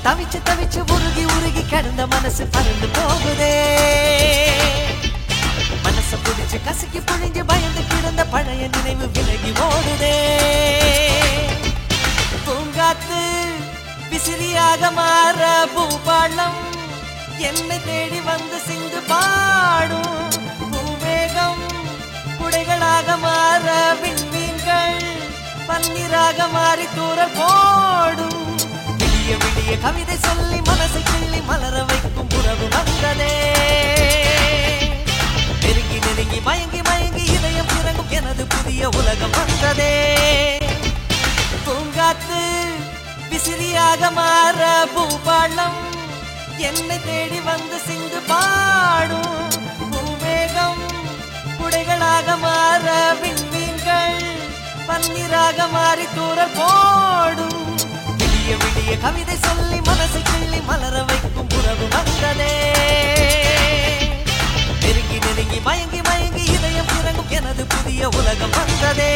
தவிச்சு தவிச்சு உருகி உருகி கிடந்த மனசு பறந்து போகுதே மனச புடிச்சு கசக்கி புழிஞ்சு பயந்து கிடந்த பழைய நினைவு விலகி ஓடுதே பூங்காத்து விசிறியாக மாற பூபாளம் என்னை தேடி வந்து சிந்து பாடும் பூமேகம் குடைகளாக மாற விண்மீன்கள் பன்னீராக மாறி தூரல் போடும் விடிய விடிய கவிதை சொல்லி மனசை கிள்ளி மலர வைக்கும் உறவு வந்ததே நெருங்கி நெருங்கி மயங்கி மயங்கி இதயம் இறங்கும் எனது புதிய உலகம் வந்ததே பூங்காத்து விசிறியாக மாற பூபாளம் என்னை தேடி வந்து சிந்து பாடும் பூமேகம் குடைகளாக மாற விண்மீன்கள் பன்னீராக மாறி தூரல் போடும் விடிய விடிய கவிதை சொல்லி மனசை கிள்ளி மலர வைக்கும் உறவு வந்ததே நெருங்கி நெருங்கி மயங்கி மயங்கி இதயம் இறங்கும் எனது புதிய உலகம் வந்ததே